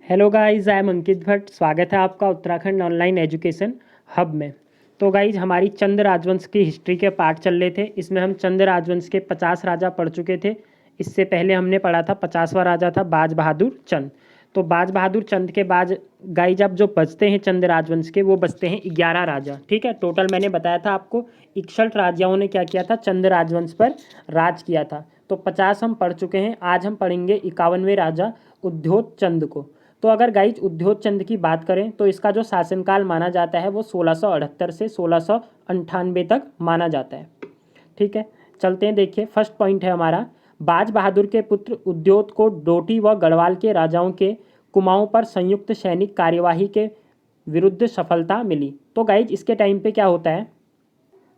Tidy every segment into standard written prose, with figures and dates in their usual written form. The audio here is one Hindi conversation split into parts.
हेलो गाइस, आई एम अंकित भट्ट। स्वागत है आपका उत्तराखंड ऑनलाइन एजुकेशन हब में। तो गाइज हमारी चंद राजवंश की हिस्ट्री के पार्ट चल रहे थे। इसमें हम चंद राजवंश के 50 राजा पढ़ चुके थे। इससे पहले हमने पढ़ा था 50वां राजा था बाज बहादुर चंद। तो बाज बहादुर चंद के बाद गाइज अब जो बचते हैं चंद राजवंश के, वो बचते हैं 11 राजा। ठीक है, टोटल मैंने बताया था आपको 61 राजाओं ने क्या किया था, चंद राजवंश पर राज किया था। तो 50 हम पढ़ चुके हैं। आज हम पढ़ेंगे 51वें राजा उद्योत चंद को। तो अगर गाइज उद्योत चंद की बात करें तो इसका जो शासनकाल माना जाता है वो 1678 से 1698 तक माना जाता है। ठीक है, चलते हैं। देखिए, फर्स्ट पॉइंट है हमारा, बाज बहादुर के पुत्र उद्योत को डोटी व गढ़वाल के राजाओं के कुमाऊं पर संयुक्त सैनिक कार्यवाही के विरुद्ध सफलता मिली। तो गाइज इसके टाइम पे क्या होता है,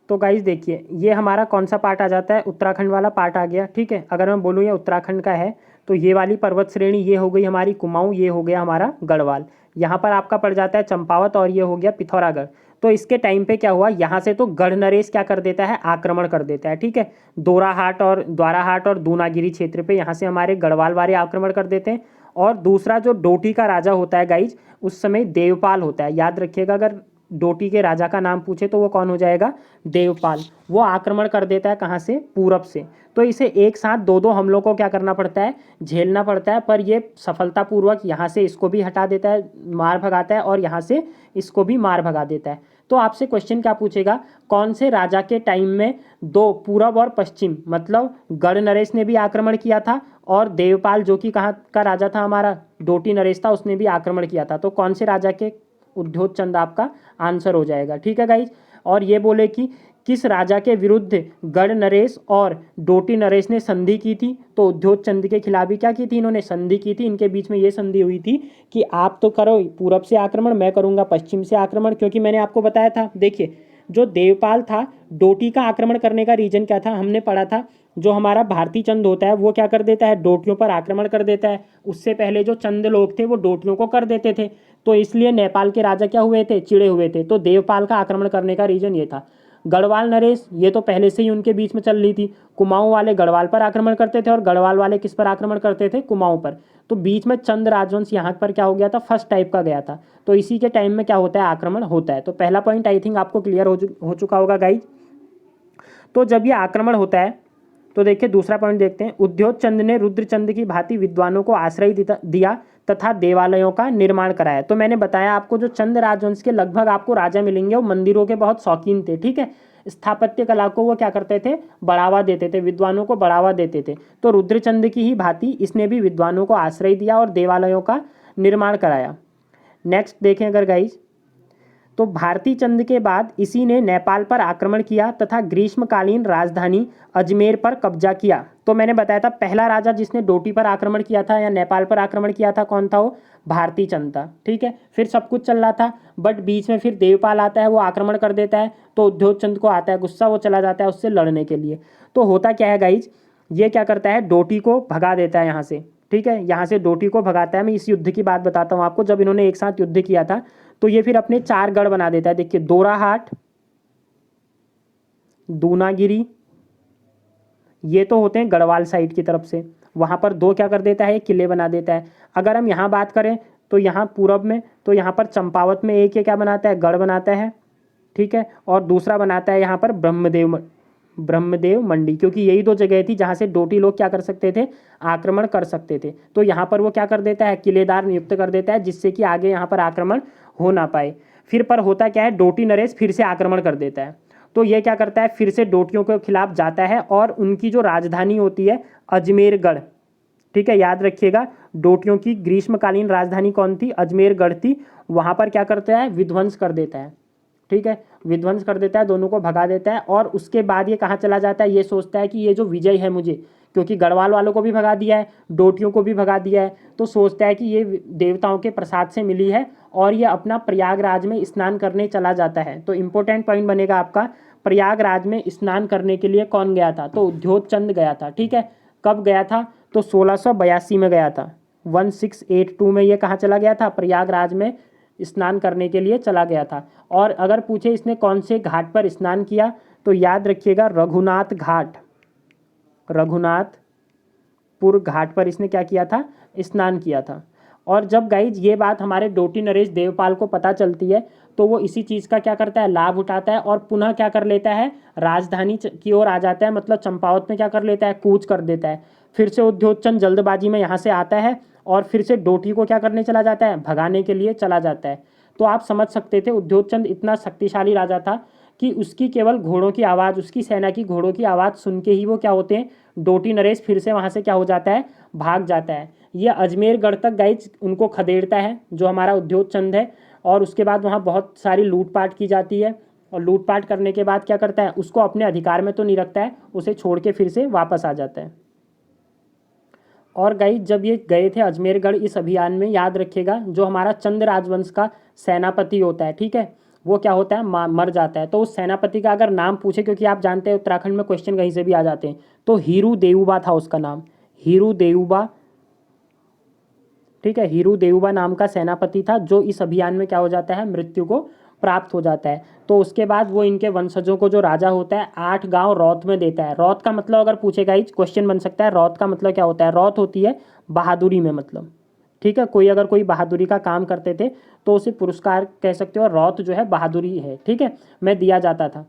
तो गाइज देखिए ये हमारा कौन सा पार्ट आ जाता है, उत्तराखंड वाला पार्ट आ गया। ठीक है, अगर मैं बोलूँ ये उत्तराखंड का है तो ये वाली पर्वत श्रेणी ये हो गई हमारी कुमाऊं, ये हो गया हमारा गढ़वाल। यहाँ पर आपका पड़ जाता है चंपावत और ये हो गया पिथौरागढ़। तो इसके टाइम पे क्या हुआ, यहाँ से तो गढ़ नरेश क्या कर देता है, आक्रमण कर देता है। ठीक है, द्वाराहाट और दूनागिरी क्षेत्र पे यहाँ से हमारे गढ़वाल वाले आक्रमण कर देते हैं। और दूसरा जो डोटी का राजा होता है गाइज, उस समय देवपाल होता है। याद रखिएगा, अगर डोटी के राजा का नाम पूछे तो वो कौन हो जाएगा, देवपाल। वो आक्रमण कर देता है कहाँ से, पूरब से। तो इसे एक साथ दो दो हमलों को क्या करना पड़ता है, झेलना पड़ता है। पर ये सफलतापूर्वक यहाँ से इसको भी हटा देता है, मार भगाता है, और यहाँ से इसको भी मार भगा देता है। तो आपसे क्वेश्चन क्या पूछेगा, कौन से राजा के टाइम में दो, पूरब और पश्चिम, मतलब गढ़ नरेश ने भी आक्रमण किया था और देवपाल जो कि कहाँ का राजा था हमारा, डोटी नरेश था, उसने भी आक्रमण किया था। तो कौन से राजा के, उद्योत चंद आपका आंसर हो जाएगा। ठीक है गाइज, और ये बोले कि किस राजा के विरुद्ध गढ़ नरेश और डोटी नरेश ने संधि की थी, तो उद्योत चंद के खिलाफ ही क्या की थी, इन्होंने संधि की थी। इनके बीच में ये संधि हुई थी कि आप तो करो पूरब से आक्रमण, मैं करूंगा पश्चिम से आक्रमण। क्योंकि मैंने आपको बताया था, देखिए जो देवपाल था, डोटी का आक्रमण करने का रीजन क्या था, हमने पढ़ा था। जो हमारा भारती चंद होता है वो क्या कर देता है, डोटियों पर आक्रमण कर देता है। उससे पहले जो चंद लोग थे वो डोटियों को कर देते थे। तो इसलिए नेपाल के राजा क्या हुए थे, चिड़े हुए थे। तो देवपाल का आक्रमण करने का रीजन ये था। गढ़वाल नरेश, ये तो पहले से ही उनके बीच में चल रही थी। कुमाऊं वाले गढ़वाल पर आक्रमण करते थे और गढ़वाल वाले किस पर आक्रमण करते थे, कुमाऊं पर। तो बीच में चंद राजवंश यहाँ पर क्या हो गया था, फर्स्ट टाइप का गया था। तो इसी के टाइम में क्या होता है, आक्रमण होता है। तो पहला पॉइंट आई थिंक आपको क्लियर हो चुका होगा गाइज। तो जब ये आक्रमण होता है तो देखिए दूसरा पॉइंट देखते हैं, उद्योत चंद ने रुद्रचंद की भांति विद्वानों को आश्रय दिया तथा देवालयों का निर्माण कराया। तो मैंने बताया आपको, जो चंद राजवंश के लगभग आपको राजा मिलेंगे वो मंदिरों के बहुत शौकीन थे। ठीक है, स्थापत्य कला को वो क्या करते थे, बढ़ावा देते थे, विद्वानों को बढ़ावा देते थे। तो रुद्रचंद की ही भांति इसने भी विद्वानों को आश्रय दिया और देवालयों का निर्माण कराया। नेक्स्ट देखें अगर गाइज, तो भारती चंद के बाद इसी ने नेपाल पर आक्रमण किया तथा ग्रीष्मकालीन राजधानी अजमेर पर कब्जा किया। तो मैंने बताया था पहला राजा जिसने डोटी पर आक्रमण किया था या नेपाल पर आक्रमण किया था, कौन था वो, भारती चंद था। ठीक है, फिर सब कुछ चल रहा था, बट बीच में फिर देवपाल आता है, वो आक्रमण कर देता है। तो उद्योत चंद को आता है गुस्सा, वो चला जाता है उससे लड़ने के लिए। तो होता क्या है गाइज, ये क्या करता है, डोटी को भगा देता है यहाँ से। ठीक है, यहाँ से डोटी को भगाता है। मैं इस युद्ध की बात बताता हूँ आपको, जब इन्होंने एक साथ युद्ध किया था। तो ये फिर अपने 4 गढ़ बना देता है। देखिए, दोराहाट, दूनागिरी, ये तो होते हैं गढ़वाल साइड की तरफ से। वहाँ पर 2 क्या कर देता है, किले बना देता है। अगर हम यहाँ बात करें तो यहाँ पूरब में, तो यहाँ पर चंपावत में एक ये क्या बनाता है, गढ़ बनाता है। ठीक है, और दूसरा बनाता है यहाँ पर ब्रह्मदेव मंडी, क्योंकि यही 2 जगह थी जहाँ से डोटी लोग क्या कर सकते थे, आक्रमण कर सकते थे। तो यहाँ पर वो क्या कर देता है, किलेदार नियुक्त कर देता है, जिससे कि आगे यहाँ पर आक्रमण हो ना पाए। फिर पर होता क्या है, डोटी नरेश फिर से आक्रमण कर देता है। तो ये क्या करता है, फिर से डोटियों के खिलाफ जाता है और उनकी जो राजधानी होती है अजमेरगढ़। ठीक है, याद रखिएगा, डोटियों की ग्रीष्मकालीन राजधानी कौन थी, अजमेरगढ़ थी। वहाँ पर क्या करता है, विध्वंस कर देता है। ठीक है, विध्वंस कर देता है, दोनों को भगा देता है। और उसके बाद ये कहाँ चला जाता है, ये सोचता है कि ये जो विजय है मुझे, क्योंकि गढ़वाल वालों को भी भगा दिया है, डोटियों को भी भगा दिया है, तो सोचता है कि ये देवताओं के प्रसाद से मिली है। और ये अपना प्रयागराज में स्नान करने चला जाता है। तो इंपॉर्टेंट पॉइंट बनेगा आपका, प्रयागराज में स्नान करने के लिए कौन गया था, तो उद्योत चंद गया था। ठीक है, कब गया था, तो 1682 में गया था। 1682 में ये कहाँ चला गया था, प्रयागराज में स्नान करने के लिए चला गया था। और अगर पूछे इसने कौन से घाट पर स्नान किया, तो याद रखिएगा रघुनाथ घाट, रघुनाथपुर घाट पर इसने क्या किया था, स्नान किया था। और जब गाइज ये बात हमारे डोटी नरेश देवपाल को पता चलती है तो वो इसी चीज़ का क्या करता है, लाभ उठाता है और पुनः क्या कर लेता है, राजधानी की ओर आ जाता है, मतलब चंपावत में क्या कर लेता है, कूच कर देता है। फिर से उद्योगचंद जल्दबाजी में यहाँ से आता है और फिर से डोटी को क्या करने चला जाता है, भगाने के लिए चला जाता है। तो आप समझ सकते थे उद्योगचंद इतना शक्तिशाली राजा था कि उसकी केवल घोड़ों की आवाज़, उसकी सेना की घोड़ों की आवाज़ सुन के ही वो क्या होते हैं, डोटी नरेश फिर से वहाँ से क्या हो जाता है, भाग जाता है। ये अजमेरगढ़ तक गाइज उनको खदेड़ता है जो हमारा उद्योगचंद है, और उसके बाद वहाँ बहुत सारी लूटपाट की जाती है, और लूटपाट करने के बाद क्या करता है, उसको अपने अधिकार में तो नहीं रखता है, उसे छोड़ के फिर से वापस आ जाता है। और गाइज जब ये गए थे अजमेरगढ़ इस अभियान में, याद रखिएगा जो हमारा चंद राजवंश का सेनापति होता है, ठीक है, वो क्या होता है, मर जाता है। तो उस सेनापति का अगर नाम पूछे, क्योंकि आप जानते हैं उत्तराखंड में क्वेश्चन कहीं से भी आ जाते हैं, तो हीरू देऊबा था उसका नाम, हीरू देऊबा, ठीक है, हीरू देऊबा नाम का सेनापति था जो इस अभियान में क्या हो जाता है, मृत्यु को प्राप्त हो जाता है। तो उसके बाद वो इनके वंशजों को जो राजा होता है 8 गांव रौत में देता है। रौत का मतलब अगर पूछेगा इस क्वेश्चन बन सकता है, रौत का मतलब क्या होता है, रौत होती है बहादुरी में मतलब, ठीक है, कोई अगर कोई बहादुरी का काम करते थे तो उसे पुरस्कार कह सकते हो, रौत जो है बहादुरी है, ठीक है, में दिया जाता था।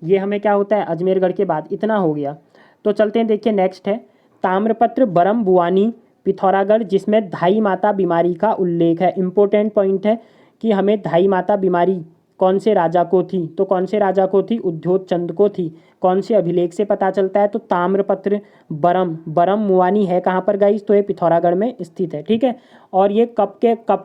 ये हमें क्या होता है, अजमेरगढ़ के बाद इतना हो गया। तो चलते हैं, देखिए नेक्स्ट है ताम्रपत्र बरम बुआनी पिथौरागढ़, जिसमें धाई माता बीमारी का उल्लेख है। इंपॉर्टेंट पॉइंट है कि हमें धाई माता बीमारी कौन से राजा को थी, तो कौन से राजा को थी, उद्योगचंद को थी। कौन से अभिलेख से पता चलता है, तो ताम्रपत्र बरम, बरम मुआनी है कहाँ पर गाइस, तो ये पिथौरागढ़ में स्थित है, ठीक है। और ये कब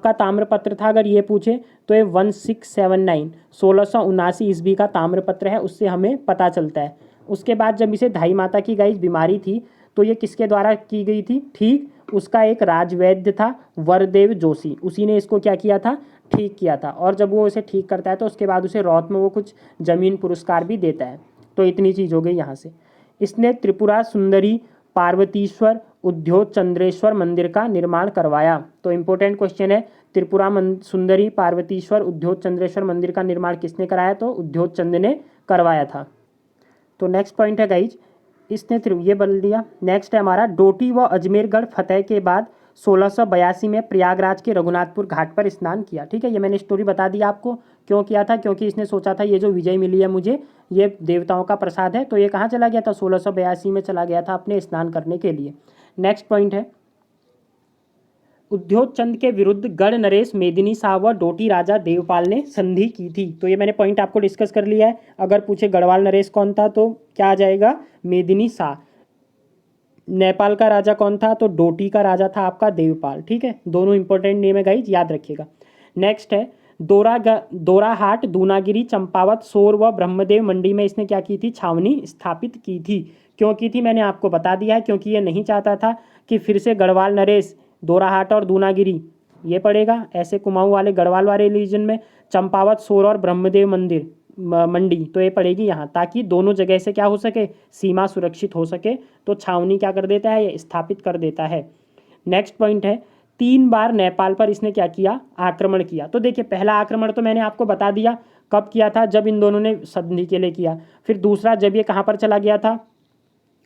का ताम्रपत्र था अगर ये पूछे तो ये 1679 1679 ईस्वी का ताम्रपत्र है, उससे हमें पता चलता है। उसके बाद जब इसे धाई माता की गाइस बीमारी थी तो ये किसके द्वारा की गई थी, ठीक, उसका एक राजवैद्य था वरदेव जोशी, उसी ने इसको क्या किया था, ठीक किया था। और जब वो इसे ठीक करता है तो उसके बाद उसे रौत में वो कुछ जमीन पुरस्कार भी देता है। तो इतनी चीज़ हो गई यहाँ से। इसने त्रिपुरा सुंदरी पार्वतीश्वर उद्योग चंद्रेश्वर मंदिर का निर्माण करवाया। तो इम्पोर्टेंट क्वेश्चन है, त्रिपुरा सुंदरी पार्वतीश्वर उद्योग चंद्रेश्वर मंदिर का निर्माण किसने कराया, तो उद्योग चंद ने करवाया था। तो नेक्स्ट पॉइंट है गाइज, इसने ये बदल दिया। नेक्स्ट है हमारा, डोटी व अजमेरगढ़ फतेह के बाद 1682 में प्रयागराज के रघुनाथपुर घाट पर स्नान किया, ठीक है। ये मैंने स्टोरी बता दी आपको, क्यों किया था, क्योंकि इसने सोचा था ये जो विजय मिली है मुझे, ये देवताओं का प्रसाद है। तो ये कहाँ चला गया था, 1682 में चला गया था अपने स्नान करने के लिए। नेक्स्ट पॉइंट है, उद्योगचंद के विरुद्ध गढ़ नरेश मेदिनी शाह व डोटी राजा देवपाल ने संधि की थी। तो ये मैंने पॉइंट आपको डिस्कस कर लिया है। अगर पूछे गढ़वाल नरेश कौन था तो क्या आ जाएगा, मेदिनी शाह। नेपाल का राजा कौन था, तो डोटी का राजा था आपका देवपाल, ठीक है। दोनों इंपॉर्टेंट नेम है गाइज, याद रखिएगा। नेक्स्ट है, दोराहाट दूनागिरी चंपावत सोर व ब्रह्मदेव मंडी में इसने क्या की थी, छावनी स्थापित की थी। क्यों की थी मैंने आपको बता दिया है, क्योंकि ये नहीं चाहता था कि फिर से गढ़वाल नरेश दोराहाट और दूनागिरी ये पड़ेगा ऐसे कुमाऊं वाले गढ़वाल वाले रीजन में, चंपावत सोर और ब्रह्मदेव मंदिर मंडी तो ये पड़ेगी यहाँ, ताकि दोनों जगह से क्या हो सके, सीमा सुरक्षित हो सके। तो छावनी क्या कर देता है, ये स्थापित कर देता है। नेक्स्ट पॉइंट है, 3 बार नेपाल पर इसने क्या किया, आक्रमण किया। तो देखिए पहला आक्रमण तो मैंने आपको बता दिया कब किया था, जब इन दोनों ने संधि के लिए किया। फिर दूसरा जब ये कहाँ पर चला गया था,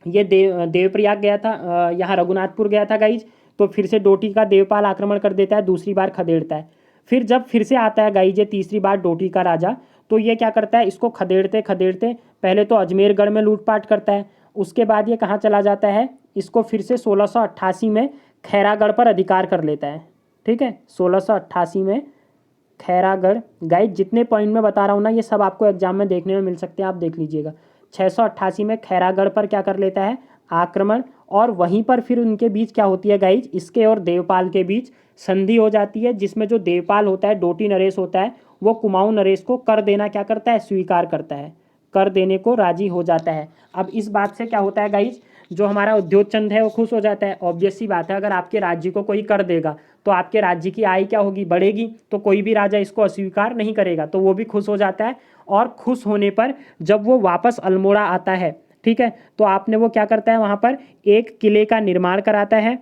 ये देवप्रयाग गया था, यहाँ रघुनाथपुर गया था गाइज। तो फिर से डोटी का देवपाल आक्रमण कर देता है, दूसरी बार खदेड़ता है। फिर जब फिर से आता है गाइज ये तीसरी बार डोटी का राजा, तो ये क्या करता है, इसको खदेड़ते खदेड़ते पहले तो अजमेरगढ़ में लूटपाट करता है, उसके बाद ये कहाँ चला जाता है, इसको फिर से 1688 में खैरागढ़ पर अधिकार कर लेता है, ठीक है। 1688 में खैरागढ़, गाइज जितने पॉइंट में बता रहा हूँ ना ये सब आपको एग्जाम में देखने में मिल सकते हैं, आप देख लीजिएगा। 688 में खैरागढ़ पर क्या कर लेता है, आक्रमण, और वहीं पर फिर उनके बीच क्या होती है गाइज, इसके और देवपाल के बीच संधि हो जाती है, जिसमें जो देवपाल होता है, डोटी नरेश होता है, वो कुमाऊं नरेश को कर देना क्या करता है, स्वीकार करता है, कर देने को राजी हो जाता है। अब इस बात से क्या होता है गाइज, जो हमारा उद्योगचंद है वो खुश हो जाता है। ऑब्वियस सी बात है, अगर आपके राज्य को कोई कर देगा तो आपके राज्य की आय क्या होगी, बढ़ेगी। तो कोई भी राजा इसको अस्वीकार नहीं करेगा, तो वो भी खुश हो जाता है। और खुश होने पर जब वो वापस अल्मोड़ा आता है, ठीक है, तो आपने वो क्या करता है, वहाँ पर एक किले का निर्माण कराता है,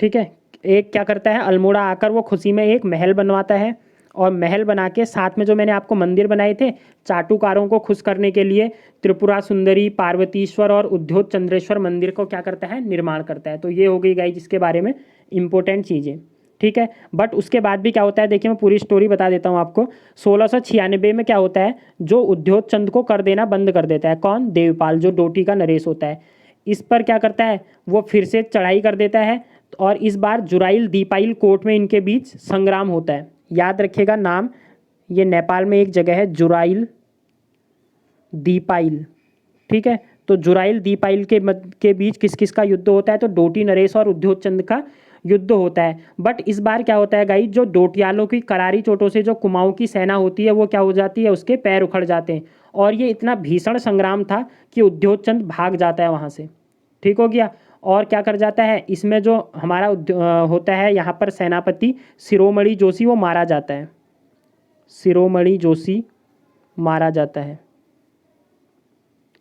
ठीक है। एक क्या करता है, अल्मोड़ा आकर वो खुशी में एक महल बनवाता है, और महल बना के साथ में जो मैंने आपको मंदिर बनाए थे चाटुकारों को खुश करने के लिए, त्रिपुरा सुंदरी पार्वतीश्वर और उद्योग चंद्रेश्वर मंदिर को क्या करता है, निर्माण करता है। तो ये हो गई गाइज इसके बारे में इंपॉर्टेंट चीज़ें। ठीक है। बट उसके बाद भी क्या होता है, देखिए मैं पूरी स्टोरी बता देता हूँ आपको। 1696 में क्या होता है, जो उद्योग चंद को कर देना बंद कर देता है। कौन? देवपाल, जो डोटी का नरेश होता है। इस पर क्या करता है, वो फिर से चढ़ाई कर देता है और इस बार जुराइल दीपाइल कोर्ट में इनके बीच संग्राम होता है। याद रखिएगा नाम, ये नेपाल में एक जगह है जुराइल दीपाइल, ठीक है। तो जुराइल दीपाइल के बीच किस किस का युद्ध होता है, तो डोटी नरेश और उद्योग चंद का युद्ध होता है। बट इस बार क्या होता है गाइस, जो डोटियालों की करारी चोटों से जो कुमाऊं की सेना होती है वो क्या हो जाती है, उसके पैर उखड़ जाते हैं। और ये इतना भीषण संग्राम था कि उद्योग चंद भाग जाता है वहाँ से, ठीक हो गया। और क्या कर जाता है, इसमें जो हमारा होता है यहाँ पर सेनापति शिरोमणि जोशी, वो मारा जाता है। शिरोमणि जोशी मारा जाता है,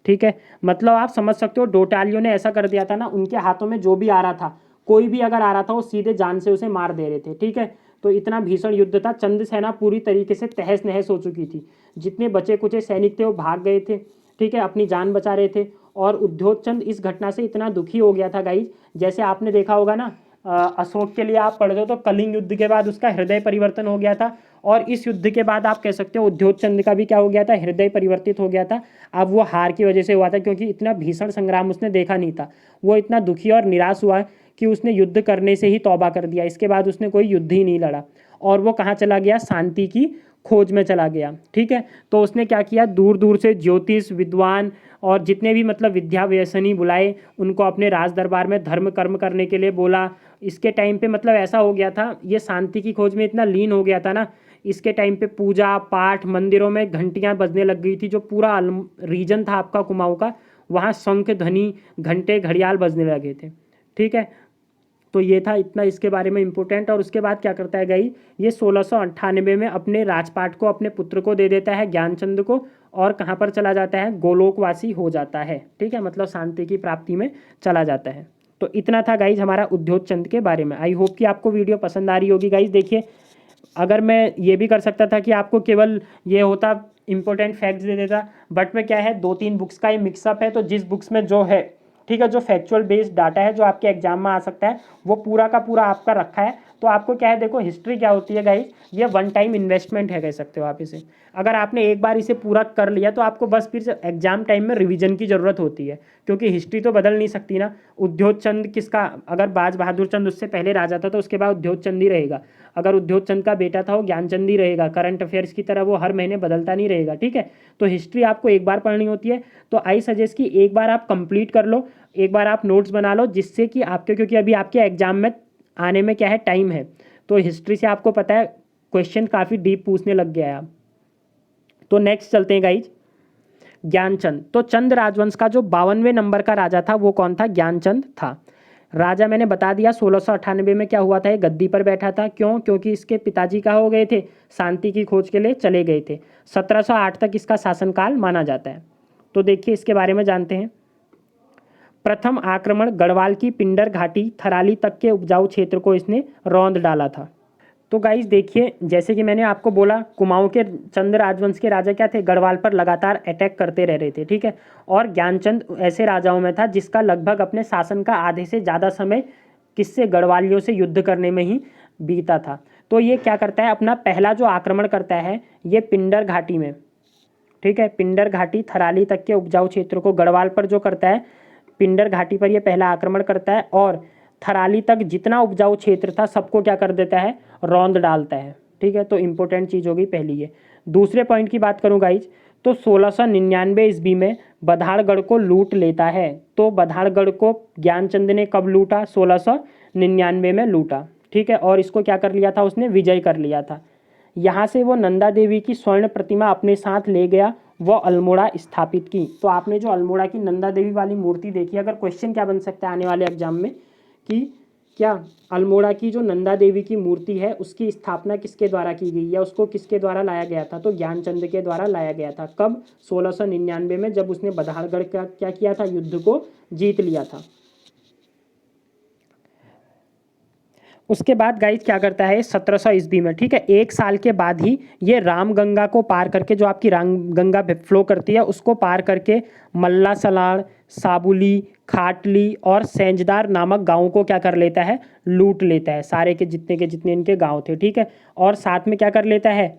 ठीक है। मतलब आप समझ सकते हो, डोटालियों ने ऐसा कर दिया था ना, उनके हाथों में जो भी आ रहा था, कोई भी अगर आ रहा था वो सीधे जान से उसे मार दे रहे थे, ठीक है। तो इतना भीषण युद्ध था, चंद सेना पूरी तरीके से तहस नहस हो चुकी थी। जितने बचे कुचे सैनिक थे वो भाग गए थे, ठीक है, अपनी जान बचा रहे थे। और उद्योग चंद इस घटना से इतना दुखी हो गया था गाइज, जैसे आपने देखा होगा ना, अशोक के लिए आप पढ़ते हो तो कलिंग युद्ध के बाद उसका हृदय परिवर्तन हो गया था। और इस युद्ध के बाद आप कह सकते हो उद्योग चंद का भी क्या हो गया था, हृदय परिवर्तित हो गया था। अब वो हार की वजह से हुआ था, क्योंकि इतना भीषण संग्राम उसने देखा नहीं था। वो इतना दुखी और निराश हुआ कि उसने युद्ध करने से ही तौबा कर दिया। इसके बाद उसने कोई युद्ध ही नहीं लड़ा और वो कहाँ चला गया, शांति की खोज में चला गया, ठीक है। तो उसने क्या किया, दूर दूर से ज्योतिष विद्वान और जितने भी मतलब विद्या व्यसनी बुलाए, उनको अपने राज दरबार में धर्म कर्म करने के लिए बोला। इसके टाइम पे मतलब ऐसा हो गया था, ये शांति की खोज में इतना लीन हो गया था ना, इसके टाइम पे पूजा पाठ मंदिरों में घंटियां बजने लग गई थी। जो पूरा रीजन था आपका कुमाऊं का, वहाँ शंख ध्वनि घंटे घड़ियाल बजने लगे थे, ठीक है। तो ये था इतना इसके बारे में इम्पोर्टेंट। और उसके बाद क्या करता है गई, ये 1698 में अपने राजपाट को अपने पुत्र को दे देता है, ज्ञानचंद को। और कहाँ पर चला जाता है, गोलोकवासी हो जाता है, ठीक है, मतलब शांति की प्राप्ति में चला जाता है। तो इतना था गाइज हमारा उद्योग चंद के बारे में। आई होप कि आपको वीडियो पसंद आ रही होगी गाइज। देखिए, अगर मैं ये भी कर सकता था कि आपको केवल ये होता इंपॉर्टेंट फैक्ट्स दे देता, बट में क्या है, 2-3 बुक्स का ये मिक्सअप है। तो जिस बुक्स में जो है, ठीक है, जो फैक्चुअल बेस्ड डाटा है जो आपके एग्जाम में आ सकता है, वो पूरा का पूरा आपका रखा है। तो आपको क्या है, देखो हिस्ट्री क्या होती है गाइस, ये वन टाइम इन्वेस्टमेंट है, कह सकते हो आप इसे। अगर आपने एक बार इसे पूरा कर लिया तो आपको बस फिर से एग्जाम टाइम में रिवीजन की ज़रूरत होती है, क्योंकि हिस्ट्री तो बदल नहीं सकती ना। उद्योग चंद किसका, अगर बाज बहादुर चंद उससे पहले राजा था तो उसके बाद उद्योग चंद ही रहेगा। अगर उद्योग चंद का बेटा था वो ज्ञानचंद ही रहेगा। करंट अफेयर्स की तरह वो हर महीने बदलता नहीं रहेगा, ठीक है। तो हिस्ट्री आपको एक बार पढ़नी होती है। तो आई सजेस्ट कि एक बार आप कंप्लीट कर लो, एक बार आप नोट्स बना लो, जिससे कि आपके, क्योंकि अभी आपके एग्जाम में आने में क्या है, टाइम है। तो हिस्ट्री से आपको पता है क्वेश्चन काफ़ी डीप पूछने लग गया है। तो नेक्स्ट चलते हैं गाइज, ज्ञानचंद। तो चंद राजवंश का जो 52वें नंबर का राजा था वो कौन था, ज्ञानचंद था। राजा मैंने बता दिया 1698 में क्या हुआ था, ये गद्दी पर बैठा था। क्यों? क्योंकि इसके पिताजी कहाँ हो गए थे, शांति की खोज के लिए चले गए थे। 1708 तक इसका शासनकाल माना जाता है। तो देखिए इसके बारे में जानते हैं। प्रथम आक्रमण गढ़वाल की पिंडर घाटी थराली तक के उपजाऊ क्षेत्र को इसने रौंद डाला था। तो गाइस देखिए, जैसे कि मैंने आपको बोला, कुमाऊं के चंद राजवंश के राजा क्या थे, गढ़वाल पर लगातार अटैक करते रह रहे थे, ठीक है। और ज्ञानचंद ऐसे राजाओं में था जिसका लगभग अपने शासन का आधे से ज़्यादा समय किससे, गढ़वालियों से युद्ध करने में ही बीता था। तो ये क्या करता है, अपना पहला जो आक्रमण करता है ये पिंडर घाटी में, ठीक है, पिंडर घाटी थराली तक के उपजाऊ क्षेत्र को, गढ़वाल पर जो करता है, पिंडर घाटी पर ये पहला आक्रमण करता है। और थराली तक जितना उपजाऊ क्षेत्र था सबको क्या कर देता है, रौंद डालता है, ठीक है। तो इंपॉर्टेंट चीज़ होगी पहली ये। दूसरे पॉइंट की बात करूँ गाइज, तो 1699 ईस्वी में बधाड़गढ़ को लूट लेता है। तो बधाड़गढ़ को ज्ञानचंद ने कब लूटा, 1699 में लूटा, ठीक है। और इसको क्या कर लिया था, उसने विजय कर लिया था। यहाँ से वो नंदा देवी की स्वर्ण प्रतिमा अपने साथ ले गया, वो अल्मोड़ा स्थापित की। तो आपने जो अल्मोड़ा की नंदा देवी वाली मूर्ति देखी, अगर क्वेश्चन क्या बन सकता है आने वाले एग्जाम में कि क्या अल्मोड़ा की जो नंदा देवी की मूर्ति है उसकी स्थापना किसके द्वारा की गई, या उसको किसके द्वारा लाया गया था, तो ज्ञानचंद के द्वारा लाया गया था। कब, 1699 में, जब उसने बधाड़गढ़ का क्या किया था, युद्ध को जीत लिया था। उसके बाद गाइज क्या करता है 1700 ईस्वी में, ठीक है, एक साल के बाद ही ये रामगंगा को पार करके, जो आपकी रामगंगा फ्लो करती है उसको पार करके मल्ला सलाड़, साबुली, खाटली और सेंजदार नामक गांवों को क्या कर लेता है, लूट लेता है, सारे के जितने इनके गांव थे, ठीक है। और साथ में क्या कर लेता है,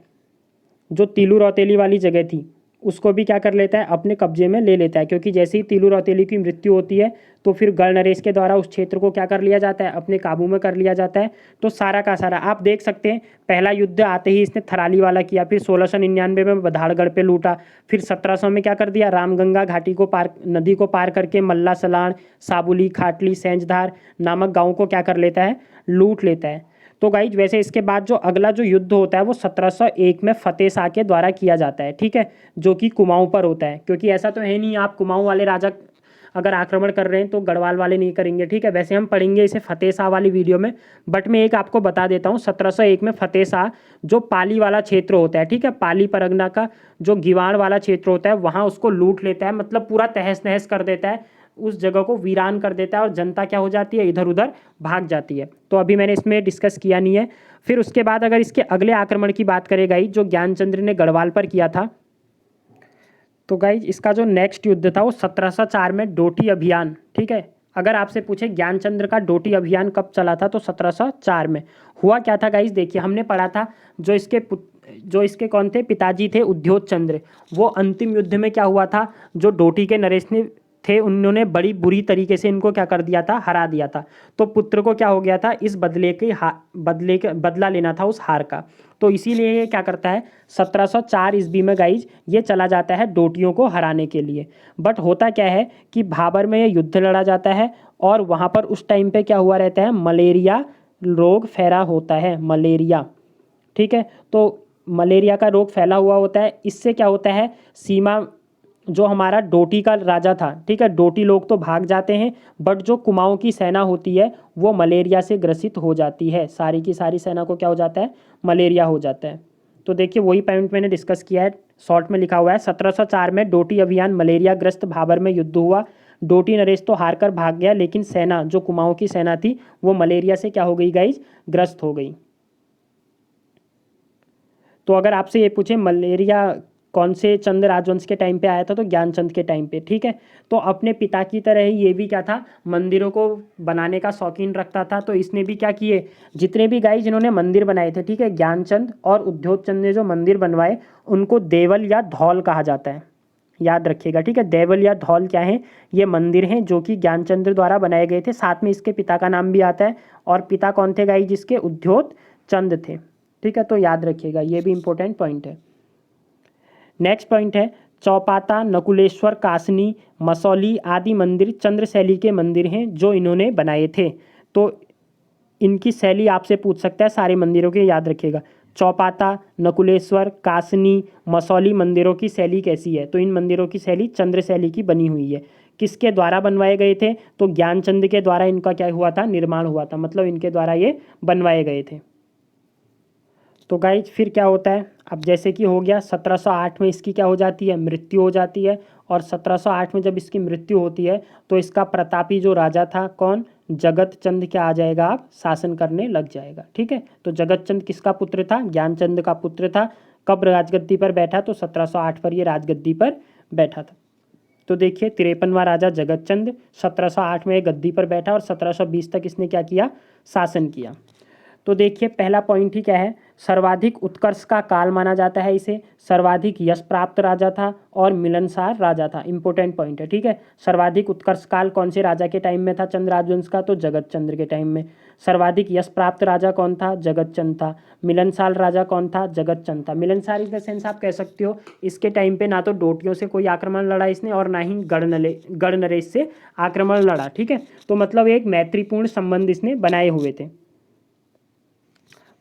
जो तीलू रौतेली वाली जगह थी उसको भी क्या कर लेता है, अपने कब्जे में ले लेता है, क्योंकि जैसे ही तीलू रौतेली की मृत्यु होती है तो फिर गढ़ नरेश के द्वारा उस क्षेत्र को क्या कर लिया जाता है, अपने काबू में कर लिया जाता है। तो सारा का सारा आप देख सकते हैं, पहला युद्ध आते ही इसने थराली वाला किया, फिर 1699 में बधाड़गढ़ पे लूटा, फिर 1700 में क्या कर दिया, रामगंगा घाटी को पार, नदी को पार करके मल्ला सलाण, साबुली, खाटली, सेंजधार नामक गाँव को क्या कर लेता है, लूट लेता है। तो गाइज वैसे इसके बाद जो अगला जो युद्ध होता है वो 1701 में फतेह शाह के द्वारा किया जाता है, ठीक है, जो कि कुमाऊं पर होता है, क्योंकि ऐसा तो है नहीं आप कुमाऊं वाले राजा अगर आक्रमण कर रहे हैं तो गढ़वाल वाले नहीं करेंगे, ठीक है। वैसे हम पढ़ेंगे इसे फतेह शाह वाली वीडियो में, बट मैं एक आपको बता देता हूँ, 1701 में फतेह शाह जो पाली वाला क्षेत्र होता है, ठीक है, पाली परगना का जो गिवाड़ वाला क्षेत्र होता है वहाँ उसको लूट लेता है, मतलब पूरा तहस नहस कर देता है, उस जगह को वीरान कर देता है और जनता क्या हो जाती है, इधर उधर भाग जाती है। तो अभी मैंने इसमें डिस्कस किया नहीं है। फिर उसके बाद अगर इसके अगले आक्रमण की बात करें गाइज, जो ज्ञानचंद्र ने गढ़वाल पर किया था, तो गाइज इसका जो नेक्स्ट युद्ध था वो 1704 में डोटी अभियान, ठीक है। अगर आपसे पूछे ज्ञानचंद्र का डोटी अभियान कब चला था तो 1704 में। हुआ क्या था गाइज, देखिए हमने पढ़ा था जो इसके कौन थे, पिताजी थे उद्योत चंद्र, वो अंतिम युद्ध में क्या हुआ था, जो डोटी के नरेश ने थे उन्होंने बड़ी बुरी तरीके से इनको क्या कर दिया था, हरा दिया था। तो पुत्र को क्या हो गया था, इस बदला लेना था उस हार का। तो इसीलिए ये क्या करता है, 1704 ईस्वी में गाइज ये चला जाता है डोटियों को हराने के लिए। बट होता क्या है कि भाबर में ये युद्ध लड़ा जाता है और वहाँ पर उस टाइम पे क्या हुआ रहता है, मलेरिया रोग फैला होता है, मलेरिया, ठीक है। तो मलेरिया का रोग फैला हुआ होता है, इससे क्या होता है, सीमा जो हमारा डोटी का राजा था, ठीक है, डोटी लोग तो भाग जाते हैं, बट जो कुमाऊं की सेना होती है वो मलेरिया से ग्रसित हो जाती है, सारी की सारी सेना को क्या हो जाता है, मलेरिया हो जाता है। तो देखिए वही पॉइंट मैंने डिस्कस किया है, शॉर्ट में लिखा हुआ है, 1704 में डोटी अभियान, मलेरिया ग्रस्त भाबर में युद्ध हुआ, डोटी नरेश तो हार कर भाग गया, लेकिन सेना जो कुमाऊं की सेना थी वो मलेरिया से क्या हो गई गाइज, ग्रस्त हो गई। तो अगर आपसे ये पूछे मलेरिया कौन से चंद राजवंश के टाइम पे आया था, तो ज्ञानचंद के टाइम पे, ठीक है। तो अपने पिता की तरह ही ये भी क्या था, मंदिरों को बनाने का शौकीन रखता था। तो इसने भी क्या किए, जितने भी गाइस जिन्होंने मंदिर बनाए थे, ठीक है, ज्ञानचंद और उद्योत चंद ने जो मंदिर बनवाए उनको देवल या धौल कहा जाता है, याद रखिएगा, ठीक है। देवल या धौल क्या है, ये मंदिर हैं जो कि ज्ञानचंद्र द्वारा बनाए गए थे, साथ में इसके पिता का नाम भी आता है, और पिता कौन थे गाइस जिसके, उद्योत चंद थे, ठीक है। तो याद रखिएगा, ये भी इंपॉर्टेंट पॉइंट है। नेक्स्ट पॉइंट है, चौपाता, नकुलेश्वर, कासनी, मसौली आदि मंदिर चंद्र शैली के मंदिर हैं जो इन्होंने बनाए थे। तो इनकी शैली आपसे पूछ सकता है, सारे मंदिरों के याद रखिएगा, चौपाता, नकुलेश्वर, कासनी, मसौली मंदिरों की शैली कैसी है, तो इन मंदिरों की शैली चंद्र शैली की बनी हुई है। किसके द्वारा बनवाए गए थे, तो ज्ञानचंद के द्वारा इनका क्या हुआ था, निर्माण हुआ था, मतलब इनके द्वारा ये बनवाए गए थे। तो गाइज फिर क्या होता है, अब जैसे कि हो गया 1708 में इसकी क्या हो जाती है, मृत्यु हो जाती है, और 1708 में जब इसकी मृत्यु होती है तो इसका प्रतापी जो राजा था कौन, जगत चंद क्या आ जाएगा, आप शासन करने लग जाएगा, ठीक है। तो जगत चंद किसका पुत्र था, ज्ञानचंद का पुत्र था। कब राजगद्दी पर बैठा, तो 1708 पर ये राजगद्दी पर बैठा था। तो देखिए 53वां राजा जगत चंद 1708 में गद्दी पर बैठा और 1720 तक इसने क्या किया, शासन किया। तो देखिए पहला पॉइंट ही क्या है, सर्वाधिक उत्कर्ष का काल माना जाता है इसे, सर्वाधिक यश प्राप्त राजा था और मिलनसार राजा था, इंपॉर्टेंट पॉइंट है, ठीक है। सर्वाधिक उत्कर्ष काल कौन से राजा के टाइम में था चंद्र राजवंश का, तो जगत चंद्र के टाइम में। सर्वाधिक यश प्राप्त राजा कौन था, जगत चंद था। मिलनसार राजा कौन था, जगत चंद था। मिलनसार इन द सेंस आप कह सकते हो इसके टाइम पे ना तो डोटियों से कोई आक्रमण लड़ा इसने और ना ही गढ़ नरेश से आक्रमण लड़ा, ठीक है। तो मतलब एक मैत्रीपूर्ण संबंध इसने बनाए हुए थे।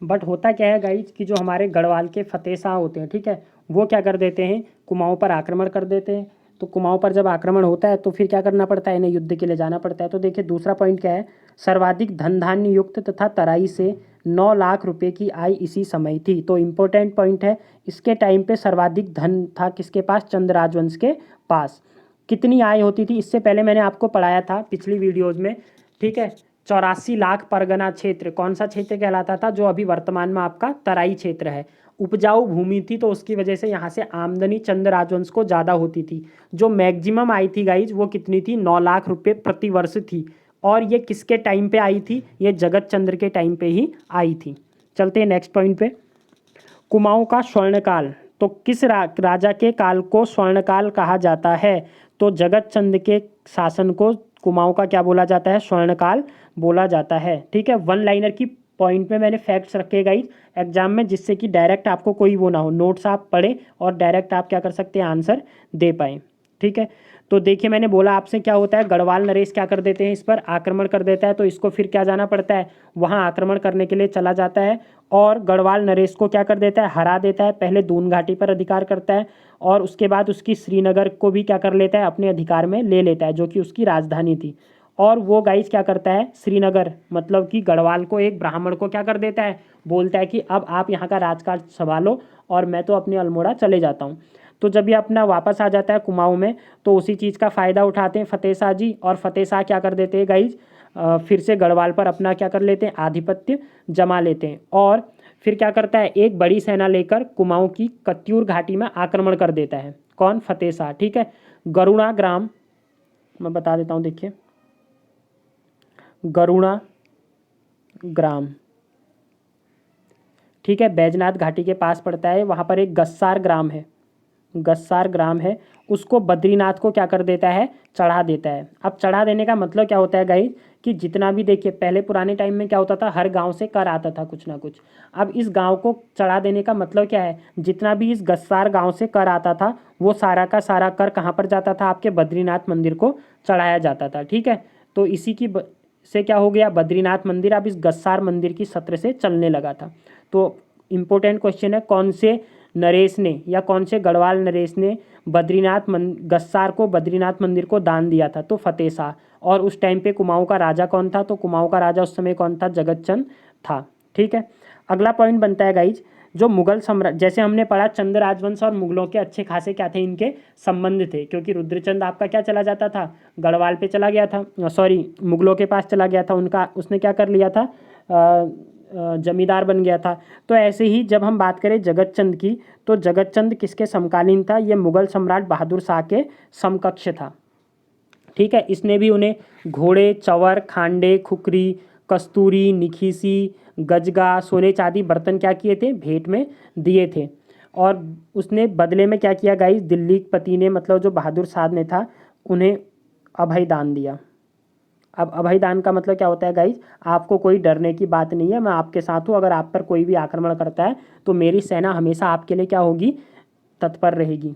बट होता क्या है गाइज कि जो हमारे गढ़वाल के फतेह शाह होते हैं, ठीक है, वो क्या कर देते हैं, कुमाऊं पर आक्रमण कर देते हैं। तो कुमाऊं पर जब आक्रमण होता है तो फिर क्या करना पड़ता है, इन्हें युद्ध के लिए जाना पड़ता है। तो देखिए दूसरा पॉइंट क्या है, सर्वाधिक धन धान्य युक्त तथा तराई से 9 लाख रुपए की आय इसी समय थी। तो इम्पोर्टेंट पॉइंट है, इसके टाइम पे सर्वाधिक धन था किसके पास, चंद्र राजवंश के पास। कितनी आय होती थी, इससे पहले मैंने आपको पढ़ाया था पिछली वीडियोज़ में, ठीक है। 84 लाख परगना क्षेत्र कौन सा क्षेत्र कहलाता था, जो अभी वर्तमान में आपका तराई क्षेत्र है। उपजाऊ भूमि थी, तो उसकी वजह से यहाँ से आमदनी चंद राजवंश को ज़्यादा होती थी। जो मैक्सिमम आई थी गाइज वो कितनी थी, 9 लाख रुपये प्रति वर्ष थी। और ये किसके टाइम पे आई थी, ये जगत चंद्र के टाइम पे ही आई थी। चलते हैं नेक्स्ट पॉइंट पे। कुमाऊं का स्वर्णकाल, तो किस राजा के काल को स्वर्णकाल कहा जाता है, तो जगत चंद के शासन को कुमाऊं का क्या बोला जाता है, स्वर्णकाल बोला जाता है। ठीक है, वन लाइनर की पॉइंट में मैंने फैक्ट्स रखे गाइस एग्जाम में, जिससे कि डायरेक्ट आपको कोई वो ना हो, नोट्स आप पढ़ें और डायरेक्ट आप क्या कर सकते हैं, आंसर दे पाएँ। ठीक है, तो देखिए मैंने बोला आपसे क्या होता है, गढ़वाल नरेश क्या कर देते हैं, इस पर आक्रमण कर देता है, तो इसको फिर क्या जाना पड़ता है, वहाँ आक्रमण करने के लिए चला जाता है और गढ़वाल नरेश को क्या कर देता है, हरा देता है। पहले दून घाटी पर अधिकार करता है और उसके बाद उसकी श्रीनगर को भी क्या कर लेता है, अपने अधिकार में ले लेता है, जो कि उसकी राजधानी थी। और वो गाइस क्या करता है, श्रीनगर मतलब कि गढ़वाल को एक ब्राह्मण को क्या कर देता है, बोलता है कि अब आप यहाँ का राजकाज संभालो और मैं तो अपने अल्मोड़ा चले जाता हूँ। तो जब ये अपना वापस आ जाता है कुमाऊं में, तो उसी चीज़ का फ़ायदा उठाते हैं फतेह शाह जी, और फतेह शाह क्या कर देते हैं गाइज, फिर से गढ़वाल पर अपना क्या कर लेते हैं, आधिपत्य जमा लेते हैं। और फिर क्या करता है, एक बड़ी सेना लेकर कुमाऊं की कत्यूर घाटी में आक्रमण कर देता है। कौन, फतेह शाह। ठीक है, गरुड़ा ग्राम मैं बता देता हूँ, देखिए गरुड़ा ग्राम, ठीक है, बैजनाथ घाटी के पास पड़ता है। वहाँ पर एक गस्सार ग्राम है, गस्सार ग्राम है, उसको बद्रीनाथ को क्या कर देता है, चढ़ा देता है। अब चढ़ा देने का मतलब क्या होता है गाइस, कि जितना भी देखिए पहले पुराने टाइम में क्या होता था, हर गांव से कर आता था कुछ ना कुछ। अब इस गांव को चढ़ा देने का मतलब क्या है, जितना भी इस गस्सार गांव से कर आता था वो सारा का सारा कर कहाँ पर जाता था, आपके बद्रीनाथ मंदिर को चढ़ाया जाता था। ठीक है, तो इसी की से क्या हो गया, बद्रीनाथ मंदिर अब इस गस्सार मंदिर की सत्र से चलने लगा था। तो इम्पोर्टेंट क्वेश्चन है, कौन से नरेश ने या कौन से गढ़वाल नरेश ने गस्सार को बद्रीनाथ मंदिर को दान दिया था, तो फतेह शाह। और उस टाइम पे कुमाऊं का राजा कौन था, तो कुमाऊं का राजा उस समय कौन था, जगतचंद था। ठीक है, अगला पॉइंट बनता है गाइज, जो मुगल सम्राट, जैसे हमने पढ़ा चंद राजवंश और मुगलों के अच्छे खासे क्या थे, इनके संबंध थे, क्योंकि रुद्रचंद आपका क्या चला जाता था, गढ़वाल पे चला गया था, सॉरी मुगलों के पास चला गया था, उनका उसने क्या कर लिया था, जमींदार बन गया था। तो ऐसे ही जब हम बात करें जगतचंद की, तो जगतचंद किसके समकालीन था, ये मुगल सम्राट बहादुर शाह के समकक्ष था। ठीक है, इसने भी उन्हें घोड़े, चंवर, खांडे, खुकरी, कस्तूरी, निखीसी, गजगा, सोने चांदी बर्तन क्या किए थे, भेंट में दिए थे। और उसने बदले में क्या किया गाइस, दिल्ली पति ने मतलब जो बहादुर शाह ने था, उन्हें अभय दान दिया। अब अभय दान का मतलब क्या होता है गाइज, आपको कोई डरने की बात नहीं है, मैं आपके साथ हूँ, अगर आप पर कोई भी आक्रमण करता है तो मेरी सेना हमेशा आपके लिए क्या होगी, तत्पर रहेगी।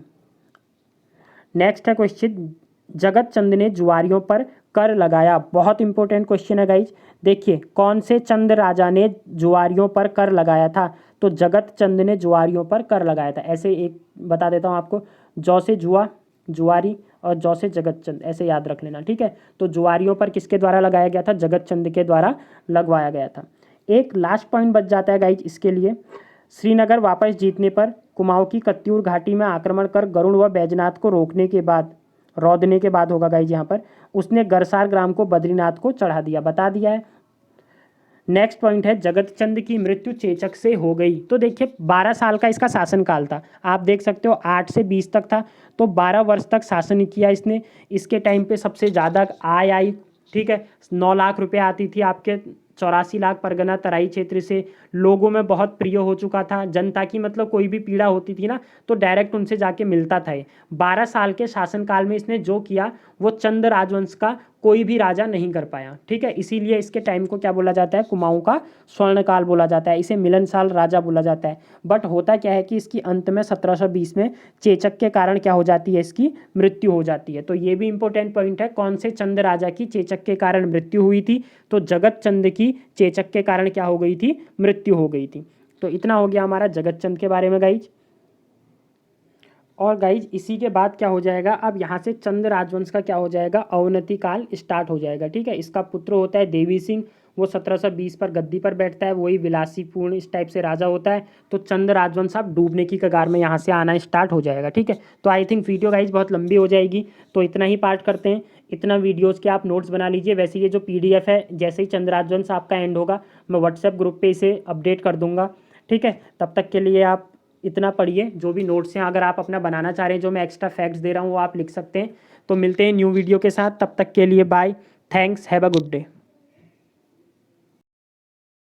नेक्स्ट है क्वेश्चन, जगत चंद ने जुआरियों पर कर लगाया, बहुत इंपॉर्टेंट क्वेश्चन है गाइज। देखिए कौन से चंद राजा ने जुआरियों पर कर लगाया था, तो जगत चंद ने जुआरियों पर कर लगाया था। ऐसे एक बता देता हूँ आपको, जौ से जुआ, जुआरी, और जौ से जगतचंद, ऐसे याद रख लेना। ठीक है, तो जुआरियों पर किसके द्वारा लगाया गया था, जगतचंद के द्वारा लगवाया गया था। एक लास्ट पॉइंट बच जाता है गाइज इसके लिए, श्रीनगर वापस जीतने पर कुमाऊं की कत्यूर घाटी में आक्रमण कर गरुड़ व बैजनाथ को रोकने के बाद, रौदने के बाद होगा गाइज यहाँ पर, उसने गरसार ग्राम को बद्रीनाथ को चढ़ा दिया, बता दिया है। नेक्स्ट पॉइंट है, जगतचंद की मृत्यु चेचक से हो गई। तो देखिए 12 साल का इसका शासनकाल था, आप देख सकते हो 8 से 20 तक था, तो 12 वर्ष तक शासन किया इसने। इसके टाइम पे सबसे ज़्यादा आय आई, ठीक है, 9 लाख रुपए आती थी आपके, 84 लाख परगना तराई क्षेत्र से, लोगों में बहुत प्रिय हो चुका था, जनता की मतलब कोई भी पीड़ा होती थी ना तो डायरेक्ट उनसे जाके मिलता था। 12 साल के शासनकाल में इसने जो किया वो चंद राजवंश का कोई भी राजा नहीं कर पाया। ठीक है, इसीलिए इसके टाइम को क्या बोला जाता है, कुमाऊं का स्वर्णकाल बोला जाता है, इसे मिलनसाल राजा बोला जाता है। बट होता क्या है कि इसकी अंत में 1720 में चेचक के कारण क्या हो जाती है, इसकी मृत्यु हो जाती है। तो ये भी इंपॉर्टेंट पॉइंट है, कौन से चंद राजा की चेचक के कारण मृत्यु हुई थी, तो जगत चंद की चेचक के कारण क्या हो गई थी, मृत्यु हो गई थी। तो इतना हो गया हमारा जगत चंद के बारे में गाइज। और गाइज इसी के बाद क्या हो जाएगा, अब यहाँ से चंद राजवंश का क्या हो जाएगा, अवनति काल स्टार्ट हो जाएगा। ठीक है, इसका पुत्र होता है देवी सिंह, वो 1720 पर गद्दी पर बैठता है, वही विलासीपूर्ण इस टाइप से राजा होता है। तो चंद राजवंश अब डूबने की कगार में यहाँ से आना स्टार्ट हो जाएगा। ठीक है, तो आई थिंक वीडियो गाइज बहुत लंबी हो जाएगी, तो इतना ही पार्ट करते हैं। इतना वीडियोज़ के आप नोट्स बना लीजिए। वैसे ये जो PDF है, जैसे ही चंद राजवंश आपका एंड होगा मैं व्हाट्सएप ग्रुप पे इसे अपडेट कर दूंगा। ठीक है, तब तक के लिए आप इतना पढ़िए, जो भी नोट्स हैं अगर आप अपना बनाना चाह रहे हैं, जो मैं एक्स्ट्रा फैक्ट्स दे रहा हूँ वो आप लिख सकते हैं। तो मिलते हैं न्यू वीडियो के साथ, तब तक के लिए bye, thanks, have a good day.